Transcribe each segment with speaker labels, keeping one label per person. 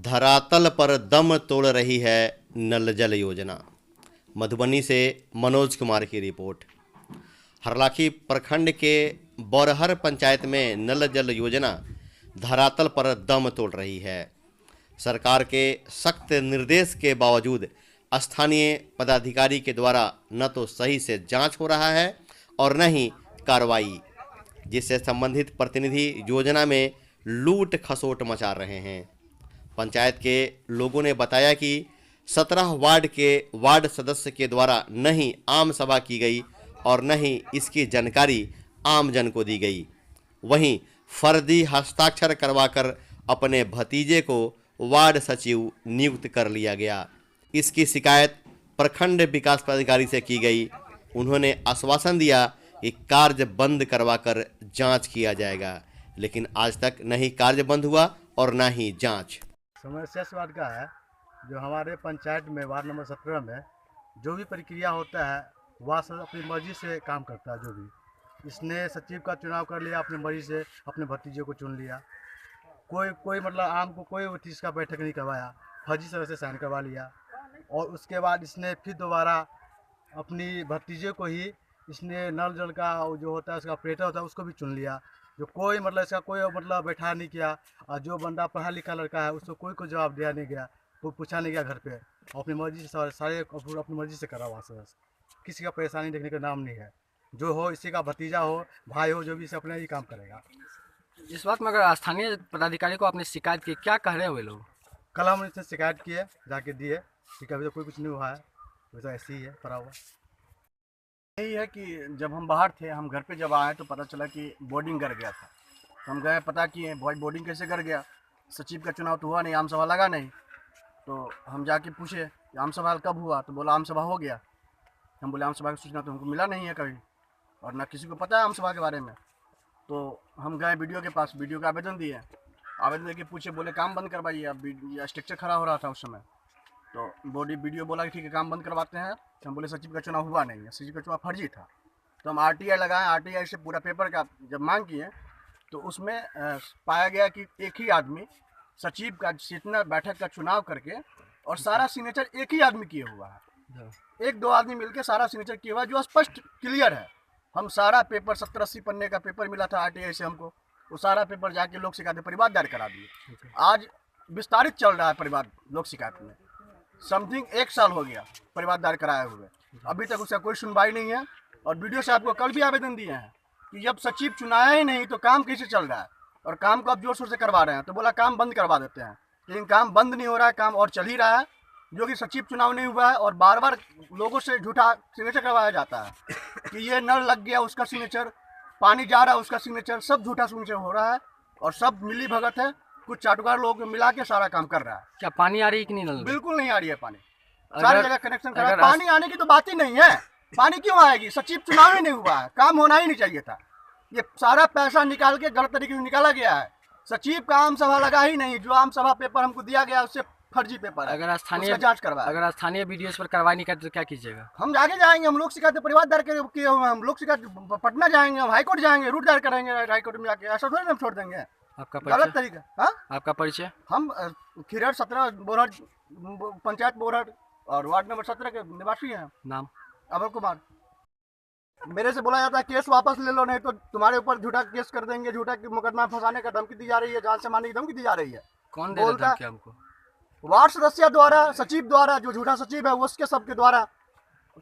Speaker 1: धरातल पर दम तोड़ रही है नल जल योजना। मधुबनी से मनोज कुमार की रिपोर्ट। हरलाखी प्रखंड के बौरहर पंचायत में नल जल योजना धरातल पर दम तोड़ रही है। सरकार के सख्त निर्देश के बावजूद स्थानीय पदाधिकारी के द्वारा न तो सही से जांच हो रहा है और न ही कार्रवाई, जिससे संबंधित प्रतिनिधि योजना में लूट खसोट मचा रहे हैं। पंचायत के लोगों ने बताया कि 17 वार्ड के वार्ड सदस्य के द्वारा न ही आम सभा की गई और न ही इसकी जानकारी आमजन को दी गई। वहीं फर्जी हस्ताक्षर करवाकर अपने भतीजे को वार्ड सचिव नियुक्त कर लिया गया। इसकी शिकायत प्रखंड विकास पदाधिकारी से की गई। उन्होंने आश्वासन दिया कि कार्य बंद करवाकर जांच किया जाएगा, लेकिन आज तक न ही कार्य बंद हुआ और न ही जांच।
Speaker 2: समस्या इस बात का है, जो हमारे पंचायत में वार्ड नंबर 17 में जो भी प्रक्रिया होता है वह सब अपनी मर्जी से काम करता है। जो भी इसने सचिव का चुनाव कर लिया, अपनी मर्जी से अपने भतीजे को चुन लिया। कोई मतलब आम को कोई चीज़ का बैठक नहीं करवाया, फर्जी तरह से साइन करवा लिया। और उसके बाद इसने फिर दोबारा अपनी भतीजे को ही इसने नल जल का जो होता है उसका ऑपरेटर होता है उसको भी चुन लिया। जो कोई मतलब इसका कोई मतलब बैठा नहीं किया, और जो बंदा पढ़ा लिखा लड़का है उसको कोई जवाब दिया नहीं गया, कोई पूछा नहीं गया घर पे। अपनी मर्जी से सारे अपनी मर्जी से करा हुआ सर। किसी का परेशानी देखने का नाम नहीं है। जो हो, इसी का भतीजा हो, भाई हो, जो भी इसे अपने ही काम करेगा।
Speaker 3: इस बात में अगर स्थानीय पदाधिकारी को आपने शिकायत की, क्या कह रहे हैं वे लोग?
Speaker 2: कल हम इससे शिकायत किए, जाके दिए कि अभी तो कोई कुछ नहीं हुआ है, वैसा ऐसे ही है पड़ा हुआ।
Speaker 4: यही है कि जब हम बाहर थे, हम घर पे जब आए तो पता चला कि बोर्डिंग कर गया था। तो हम गए, पता किए भाई बोर्डिंग कैसे कर गया, सचिव का चुनाव तो हुआ नहीं, आम सभा लगा नहीं। तो हम जाके पूछे कि आम सभा कब हुआ, तो बोला आम सभा हो गया। हम बोले आम सभा की सूचना तो हमको मिला नहीं है कभी, और ना किसी को पता है आम सभा के बारे में। तो हम गए वीडियो के पास, वीडियो का आवेदन दिए। आवेदन देके पूछे, बोले काम बंद करवाइए, अब स्ट्रक्चर खड़ा हो रहा था उस समय। तो बॉडी वीडियो बोला कि ठीक है काम बंद करवाते हैं। तो हम बोले सचिव का चुनाव हुआ नहीं है, सचिव का चुनाव फर्जी था। तो हम RTI लगाए, RTI से पूरा पेपर का जब मांग किए तो उसमें पाया गया कि एक ही आदमी सचिव का जितना बैठक का चुनाव करके और सारा सिग्नेचर एक ही आदमी किए हुआ है। एक दो आदमी मिलके सारा सिग्नेचर किया हुआ है, जो स्पष्ट क्लियर है। हम सारा पेपर 70-80 पन्ने का पेपर मिला था RTI से हमको, वो सारा पेपर जाके लोक शिकायत परिवाद दायर करा दिए। आज विस्तारित चल रहा है परिवाद लोक शिकायत में। समथिंग 1 साल हो गया परिवाद दायर कराए हुए, अभी तक उसका कोई सुनवाई नहीं है। और वीडियो साहब को कल भी आवेदन दिए हैं कि जब सचिव चुनाया ही नहीं तो काम कैसे चल रहा है, और काम को अब जोर शोर से करवा रहे हैं। तो बोला काम बंद करवा देते हैं, लेकिन काम बंद नहीं हो रहा है, काम और चल ही रहा है। जो कि सचिव चुनाव नहीं हुआ है और बार बार लोगों से झूठा सिग्नेचर करवाया जाता है कि ये नल लग गया उसका सिग्नेचर, पानी जा रहा है उसका सिग्नेचर, सब झूठा सिग्नेचर हो रहा है और सब मिली भगत है। कुछ चाटुकार लोग मिला के सारा काम कर रहा है।
Speaker 3: क्या पानी आ रही है कि नहीं? नल
Speaker 4: बिल्कुल नहीं आ रही है पानी, सारी जगह कनेक्शन करा है। पानी आने की तो बात ही नहीं है, पानी क्यों आएगी? सचिव चुनाव ही नहीं हुआ है, काम होना ही नहीं चाहिए था। ये सारा पैसा निकाल के गलत तरीके से निकाला गया है। सचिव का आम सभा लगा ही नहीं, जो आम सभा पेपर हमको दिया गया उससे फर्जी पेपर है।
Speaker 3: अगर स्थानीय
Speaker 4: जांच करवाया,
Speaker 3: अगर स्थानीय वीडियो पर कार्रवाई नहीं करते तो क्या कीजिएगा?
Speaker 4: हम आगे जाएंगे, हम लोक शिकायत परिवाद दायर किए हुए, हम लोक शिकायत पटना जाएंगे, हम हाईकोर्ट जाएंगे, रूट दायर करेंगे हाईकोर्ट में जाके। ऐसा थोड़ी हम छोड़ देंगे,
Speaker 3: आपका
Speaker 4: गलत
Speaker 3: परिचय?
Speaker 4: तरीका। हाँ,
Speaker 3: आपका परिचय?
Speaker 4: हम खिरहर 17 बोरहर पंचायत बोरहर और वार्ड नंबर 17 के निवासी हैं।
Speaker 3: नाम?
Speaker 4: अमर कुमार। मेरे से बोला जाता है केस वापस ले लो, नहीं तो तुम्हारे ऊपर झूठा केस कर देंगे, झूठा मुकदमा फंसाने का धमकी दी जा रही है, जान से मारने की धमकी दी जा रही है।
Speaker 3: कौन दे रहा है हमको?
Speaker 4: वार्ड सदस्य द्वारा, सचिव द्वारा, जो झूठा सचिव है उसके सबके द्वारा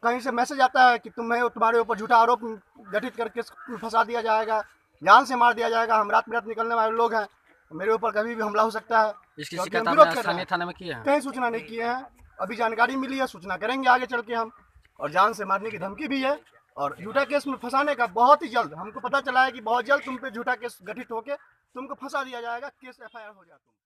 Speaker 4: कहीं से मैसेज आता है कि तुम्हारे ऊपर झूठा आरोप गठित करके फंसा दिया जाएगा, जान से मार दिया जाएगा। हम रात बिरात निकलने वाले लोग हैं, मेरे ऊपर कभी भी हमला हो सकता है।
Speaker 3: इसकी शिकायत आपने स्थानीय थाने में किया है?
Speaker 4: कहीं सूचना नहीं किए हैं, अभी जानकारी मिली है, सूचना करेंगे आगे चल के हम। और जान से मारने की धमकी भी है और झूठा केस में फंसाने का बहुत ही जल्द हमको पता चला है कि बहुत जल्द तुम पे झूठा केस गठित होके तुमको फंसा दिया जाएगा, केस FIR हो जाए तुम।